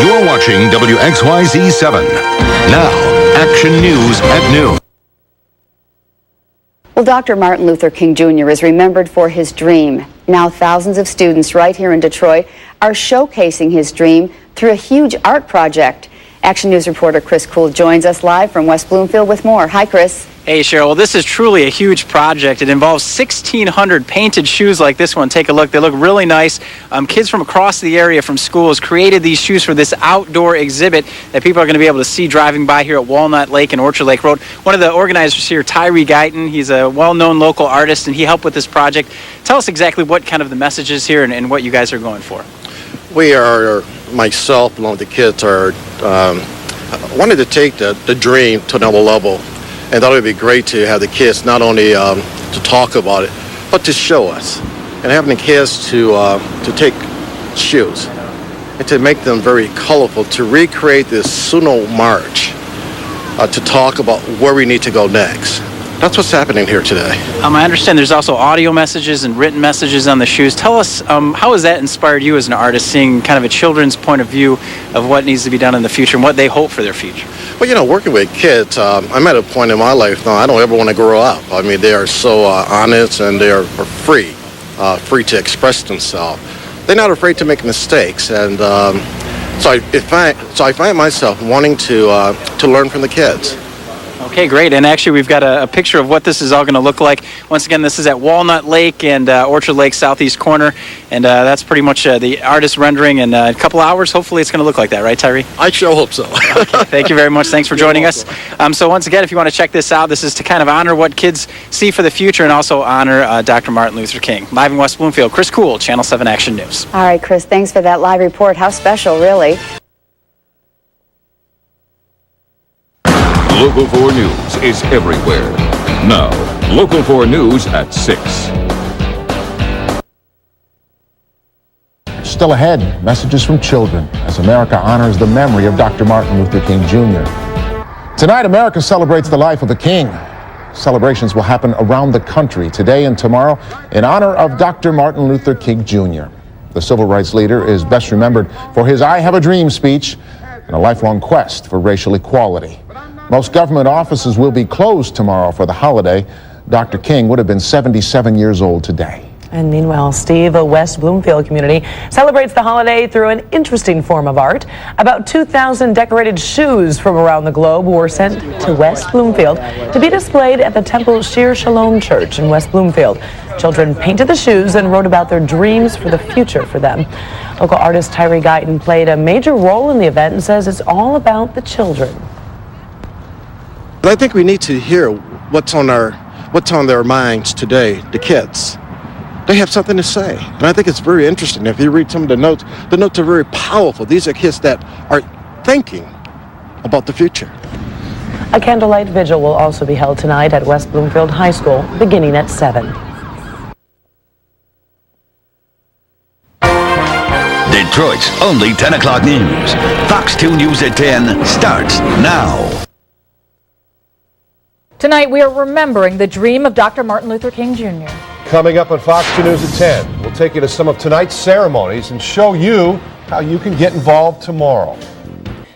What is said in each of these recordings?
You're watching WXYZ 7. Now, Action News at noon. Well, Dr. Martin Luther King Jr. is remembered for his dream. Now thousands of students right here in Detroit are showcasing his dream through a huge art project. Action News reporter Chris Kuhl joins us live from West Bloomfield with more. Hi, Chris. Hey, Cheryl. Well, this is truly a huge project. It involves 1,600 painted shoes like this one. Take a look. They look really nice. Kids from across the area from schools created these shoes for this outdoor exhibit that people are going to be able to see driving by here at Walnut Lake and Orchard Lake Road. One of the organizers here, Tyree Guyton, he's a well-known local artist, and he helped with this project. Tell us exactly what kind of the message is here and what you guys are going for. We are, myself, along with the kids, wanted to take the dream to another level. And thought it would be great to have the kids not only to talk about it, but to show us. And having the kids to take shoes and to make them very colorful, to recreate this Suno March, to talk about where we need to go next. That's what's happening here today. I understand there's also audio messages and written messages on the shoes. Tell us, how has that inspired you as an artist, seeing kind of a children's point of view of what needs to be done in the future and what they hope for their future? Well, you know, working with kids, I'm at a point in my life now, I don't ever want to grow up. I mean, they are so honest and they are free to express themselves. They're not afraid to make mistakes. And so I find myself wanting to learn from the kids. Okay, great. And actually, we've got a picture of what this is all going to look like. Once again, this is at Walnut Lake and Orchard Lake southeast corner. And that's pretty much the artist rendering. In a couple hours, hopefully it's going to look like that, right, Tyree? I sure hope so. Okay, thank you very much. Thanks for joining us. So once again, if you want to check this out, this is to kind of honor what kids see for the future and also honor Dr. Martin Luther King. Live in West Bloomfield, Chris Kuhl, Channel 7 Action News. All right, Chris, thanks for that live report. How special, really. Local 4 News is everywhere. Now, Local 4 News at 6. Still ahead, messages from children as America honors the memory of Dr. Martin Luther King Jr. Tonight, America celebrates the life of the King. Celebrations will happen around the country today and tomorrow in honor of Dr. Martin Luther King Jr. The civil rights leader is best remembered for his I Have a Dream speech and a lifelong quest for racial equality. Most government offices will be closed tomorrow for the holiday. Dr. King would have been 77 years old today. And meanwhile, Steve, a West Bloomfield community celebrates the holiday through an interesting form of art. About 2,000 decorated shoes from around the globe were sent to West Bloomfield to be displayed at the Temple Shir Shalom Church in West Bloomfield. Children painted the shoes and wrote about their dreams for the future for them. Local artist Tyree Guyton played a major role in the event and says it's all about the children. But I think we need to hear what's on their minds today, the kids. They have something to say. And I think it's very interesting. If you read some of the notes are very powerful. These are kids that are thinking about the future. A candlelight vigil will also be held tonight at West Bloomfield High School, beginning at 7. Detroit's only 10 o'clock news. Fox 2 News at 10 starts now. Tonight, we are remembering the dream of Dr. Martin Luther King Jr. Coming up on Fox 2 News at 10, we'll take you to some of tonight's ceremonies and show you how you can get involved tomorrow.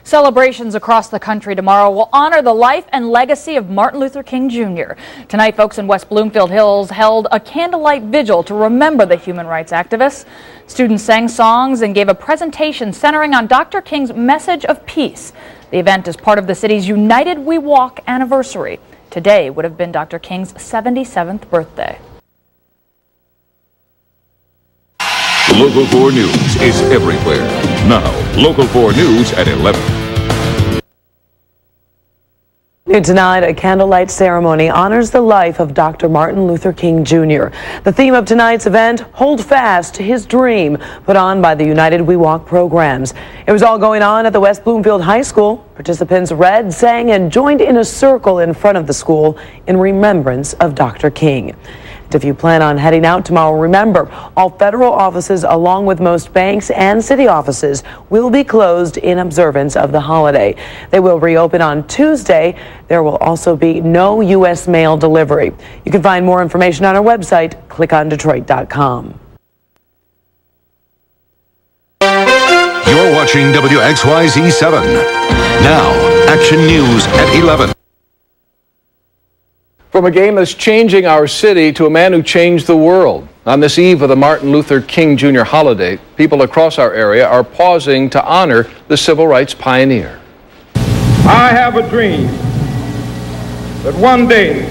Celebrations across the country tomorrow will honor the life and legacy of Martin Luther King Jr. Tonight, folks in West Bloomfield Hills held a candlelight vigil to remember the human rights activists. Students sang songs and gave a presentation centering on Dr. King's message of peace. The event is part of the city's United We Walk anniversary. Today would have been Dr. King's 77th birthday. Local 4 News is everywhere. Now, Local 4 News at 11. Tonight, a candlelight ceremony honors the life of Dr. Martin Luther King Jr. The theme of tonight's event, Hold Fast to His Dream, put on by the United We Walk programs. It was all going on at the West Bloomfield High School. Participants read, sang, and joined in a circle in front of the school in remembrance of Dr. King. If you plan on heading out tomorrow, remember, all federal offices, along with most banks and city offices, will be closed in observance of the holiday. They will reopen on Tuesday. There will also be no U.S. mail delivery. You can find more information on our website, clickondetroit.com. You're watching WXYZ 7. Now, Action News at 11. From a game that's changing our city to a man who changed the world. On this eve of the Martin Luther King Jr. holiday, people across our area are pausing to honor the civil rights pioneer. I have a dream that one day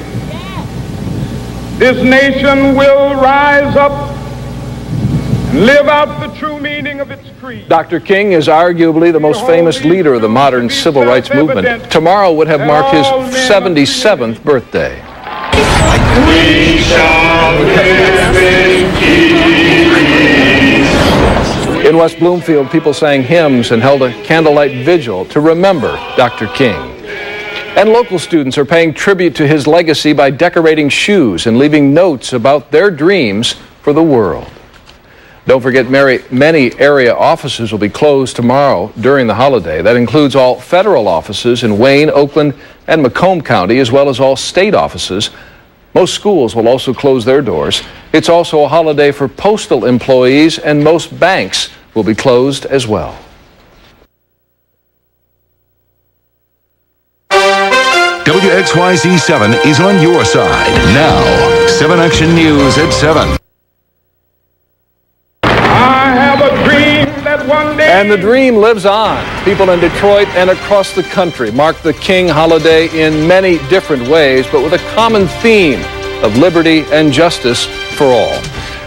this nation will rise up and live out the true meaning of its creed. Dr. King is arguably the most famous leader of the modern civil rights movement. Tomorrow would have marked his 77th birthday. We shall live in peace. In West Bloomfield, people sang hymns and held a candlelight vigil to remember Dr. King. And local students are paying tribute to his legacy by decorating shoes and leaving notes about their dreams for the world. Don't forget, many area offices will be closed tomorrow during the holiday. That includes all federal offices in Wayne, Oakland, and Macomb County, as well as all state offices. Most schools will also close their doors. It's also a holiday for postal employees, and most banks will be closed as well. WXYZ 7 is on your side. Now, 7 Action News at 7. And the dream lives on. People in Detroit and across the country mark the King holiday in many different ways, but with a common theme of liberty and justice for all.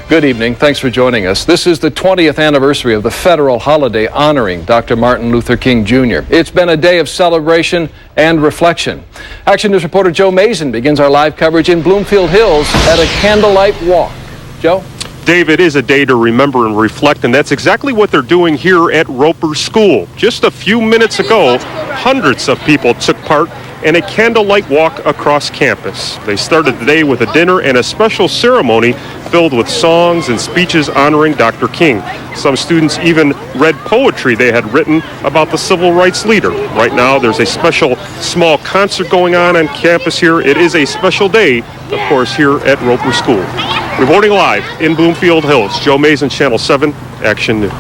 Good evening. Thanks for joining us. This is the 20th anniversary of the federal holiday honoring Dr. Martin Luther King Jr. It's been a day of celebration and reflection. Action News reporter Joe Mason begins our live coverage in Bloomfield Hills at a candlelight walk. Joe? Dave, it is a day to remember and reflect, and that's exactly what they're doing here at Roper School. Just a few minutes ago, hundreds of people took part in a candlelight walk across campus. They started the day with a dinner and a special ceremony filled with songs and speeches honoring Dr. King. Some students even read poetry they had written about the civil rights leader. Right now, there's a special small concert going on campus here. It is a special day, of course, here at Roper School. Reporting live in Bloomfield Hills, Joe Mason, Channel 7, Action News.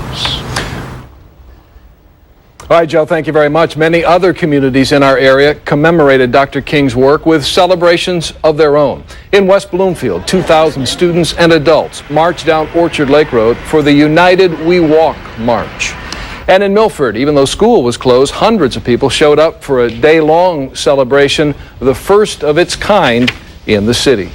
All right, Joe, thank you very much. Many other communities in our area commemorated Dr. King's work with celebrations of their own. In West Bloomfield, 2,000 students and adults marched down Orchard Lake Road for the United We Walk March. And in Milford, even though school was closed, hundreds of people showed up for a day-long celebration, the first of its kind in the city.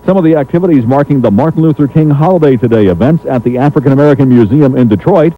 Some of the activities marking the Martin Luther King holiday today: events at the African American Museum in Detroit,